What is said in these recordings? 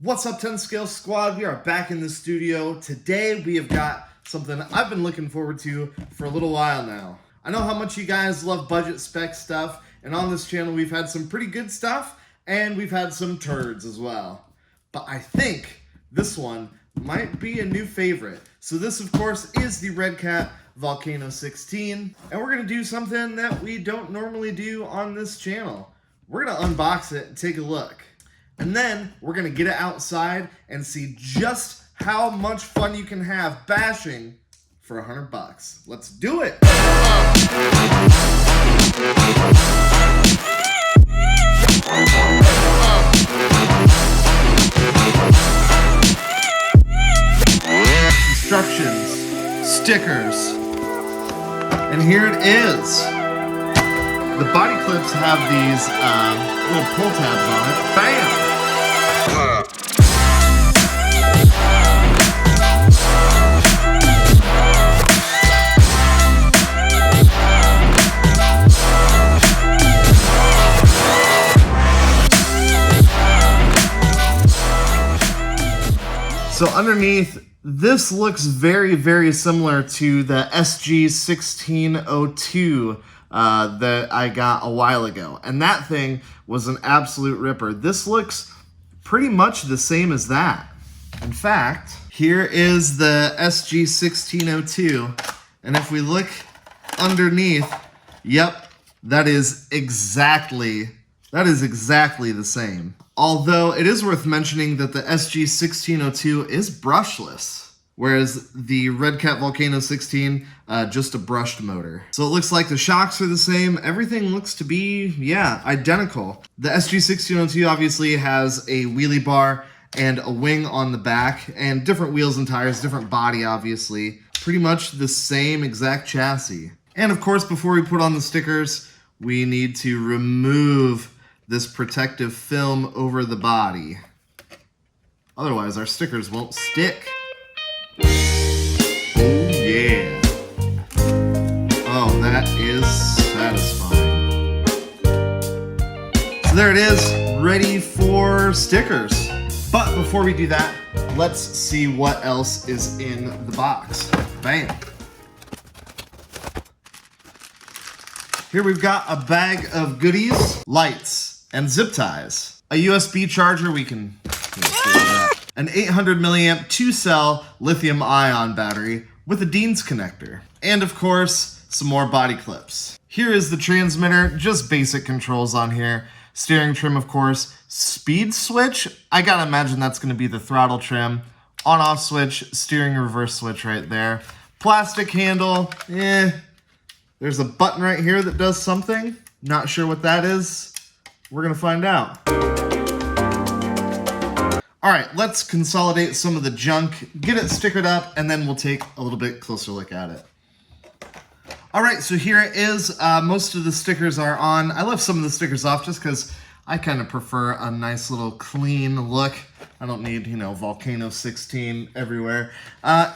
What's up, 10 Scale Squad? We are back in the studio. Today we have got something I've been looking forward to for a little while now. I know how much you guys love budget spec stuff, and on this channel we've had some pretty good stuff, and we've had some turds as well. But I think this one might be a new favorite. So this, of course, is the Redcat Volcano 16, and we're going to do something that we don't normally do on this channel. We're going to unbox it and take a look. And then we're going to get it outside and see just how much fun you can have bashing for $100. Let's do it! Instructions, stickers, and here it is. The body clips have these little pull tabs on it. Bam! So underneath, this looks very, very similar to the SG1602 that I got a while ago. And that thing was an absolute ripper. This looks pretty much the same as that. In fact, here is the SG1602. And if we look underneath, yep, that is exactly the same. Although it is worth mentioning that the SG1602 is brushless, whereas the Redcat Volcano 16, just a brushed motor. So it looks like the shocks are the same. Everything looks to be, yeah, identical. The SG1602 obviously has a wheelie bar and a wing on the back, and different wheels and tires, different body obviously. Pretty much the same exact chassis. And of course, before we put on the stickers, we need to remove this protective film over the body. Otherwise, our stickers won't stick. Oh yeah. Oh, that is satisfying. So there it is, ready for stickers. But before we do that, let's see what else is in the box. Bam. Here we've got a bag of goodies, lights, and zip ties. A USB charger, we can an 800 milliamp 2-cell lithium ion battery with a Dean's connector. And of course, some more body clips. Here is the transmitter, just basic controls on here. Steering trim, of course. Speed switch, I gotta imagine that's gonna be the throttle trim. On-off switch, steering reverse switch right there. Plastic handle, There's a button right here that does something. Not sure what that is. We're gonna find out. All right, let's consolidate some of the junk, get it stickered up, and then we'll take a little bit closer look at it. All right, so here it is. Most of the stickers are on. I left some of the stickers off just because I kind of prefer a nice little clean look. I don't need, Volcano 16 everywhere.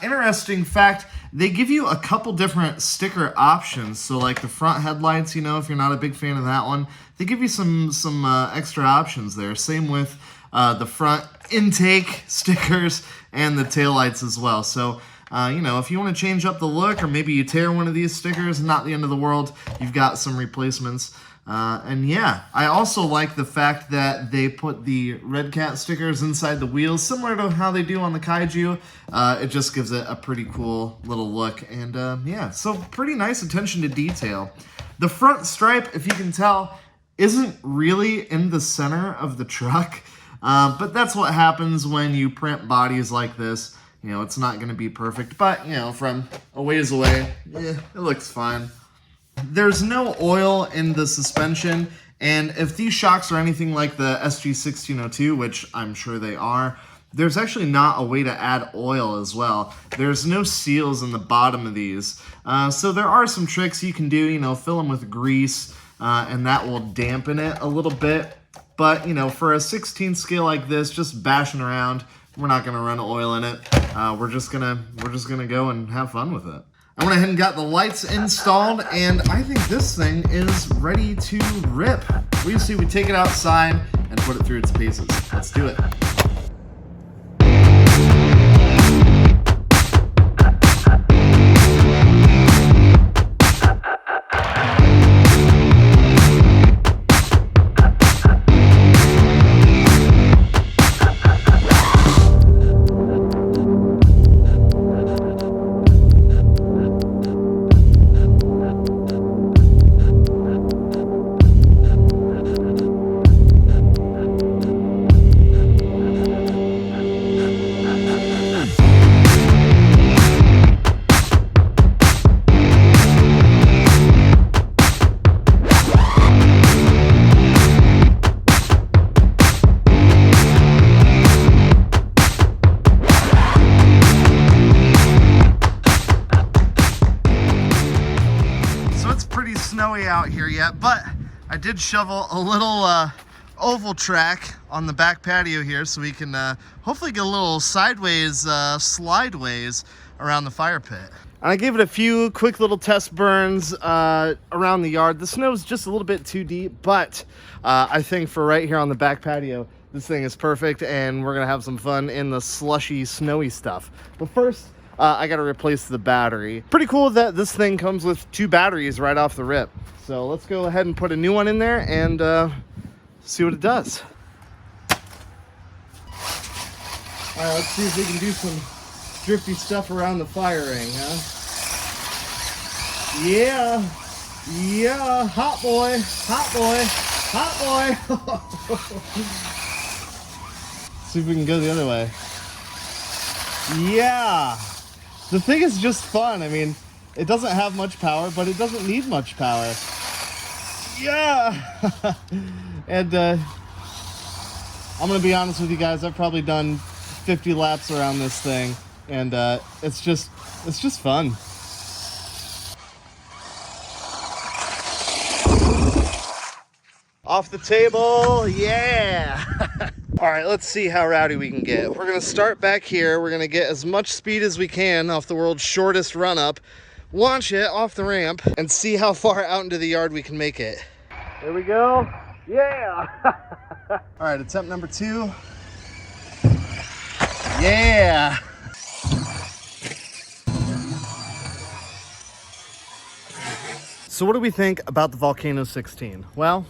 Interesting fact, they give you a couple different sticker options. So like the front headlights, if you're not a big fan of that one, they give you some extra options there. Same with the front intake stickers and the taillights as well. So, if you want to change up the look, or maybe you tear one of these stickers, not the end of the world, you've got some replacements. And yeah, I also like the fact that they put the Redcat stickers inside the wheels, similar to how they do on the Kaiju. It just gives it a pretty cool little look. And yeah, so pretty nice attention to detail. The front stripe, if you can tell, isn't really in the center of the truck. But that's what happens when you print bodies like this. It's not going to be perfect, but, from a ways away, it looks fine. There's no oil in the suspension, and if these shocks are anything like the SG1602, which I'm sure they are, there's actually not a way to add oil as well. There's no seals in the bottom of these. So there are some tricks you can do, fill them with grease, and that will dampen it a little bit. But, for a 16 scale like this, just bashing around, we're not gonna run oil in it. We're just gonna go and have fun with it. I went ahead and got the lights installed, and I think this thing is ready to rip. We take it outside and put it through its paces. Let's do it. out here yet, but I did shovel a little oval track on the back patio here so we can hopefully get a little sideways, slideways around the fire pit. And I gave it a few quick little test burns around the yard. The snow's just a little bit too deep, but I think for right here on the back patio, this thing is perfect, and we're gonna have some fun in the slushy, snowy stuff. But first, I gotta replace the battery. Pretty cool that this thing comes with 2 batteries right off the rip. So let's go ahead and put a new one in there and see what it does. All right, let's see if we can do some drifty stuff around the fire ring, huh? Yeah, yeah, hot boy, hot boy, hot boy. See if we can go the other way. Yeah, the thing is just fun. I mean, it doesn't have much power, but it doesn't need much power. Yeah. And I'm gonna be honest with you guys, I've probably done 50 laps around this thing, and it's just fun. Off the table, yeah. All right, let's see how rowdy we can get. We're gonna start back here. We're gonna get as much speed as we can off the world's shortest run up, launch it off the ramp, and see how far out into the yard we can make it. There we go. Yeah. All right, attempt number 2. Yeah. So what do we think about the Volcano 16? Well,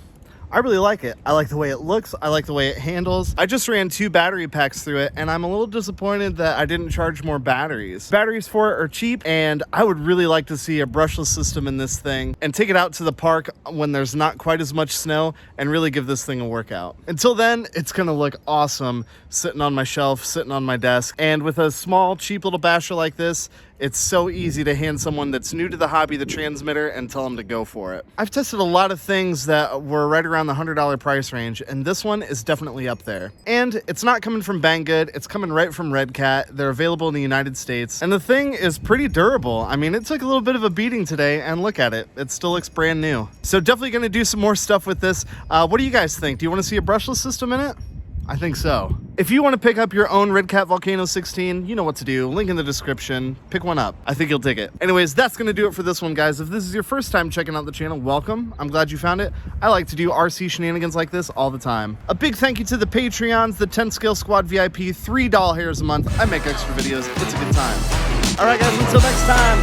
I really like it. I like the way it looks. I like the way it handles. I just ran 2 battery packs through it, and I'm a little disappointed that I didn't charge more batteries. Batteries for it are cheap, and I would really like to see a brushless system in this thing and take it out to the park when there's not quite as much snow and really give this thing a workout. Until then, it's gonna look awesome sitting on my shelf, sitting on my desk. And with a small, cheap little basher like this, it's so easy to hand someone that's new to the hobby the transmitter and tell them to go for it. I've tested a lot of things that were right around the $100 price range, and this one is definitely up there. And it's not coming from Banggood, it's coming right from Redcat. They're available in the United States, and the thing is pretty durable. I mean, it took a little bit of a beating today, and look at it. It still looks brand new. So definitely gonna do some more stuff with this. What do you guys think? Do you wanna see a brushless system in it? I think so. If you want to pick up your own Redcat Volcano 16, you know what to do. Link in the description. Pick one up. I think you'll dig it. Anyways, that's going to do it for this one, guys. If this is your first time checking out the channel, welcome. I'm glad you found it. I like to do RC shenanigans like this all the time. A big thank you to the Patreons, the 10 Scale Squad VIP, $3 hairs a month. I make extra videos. It's a good time. All right, guys, until next time.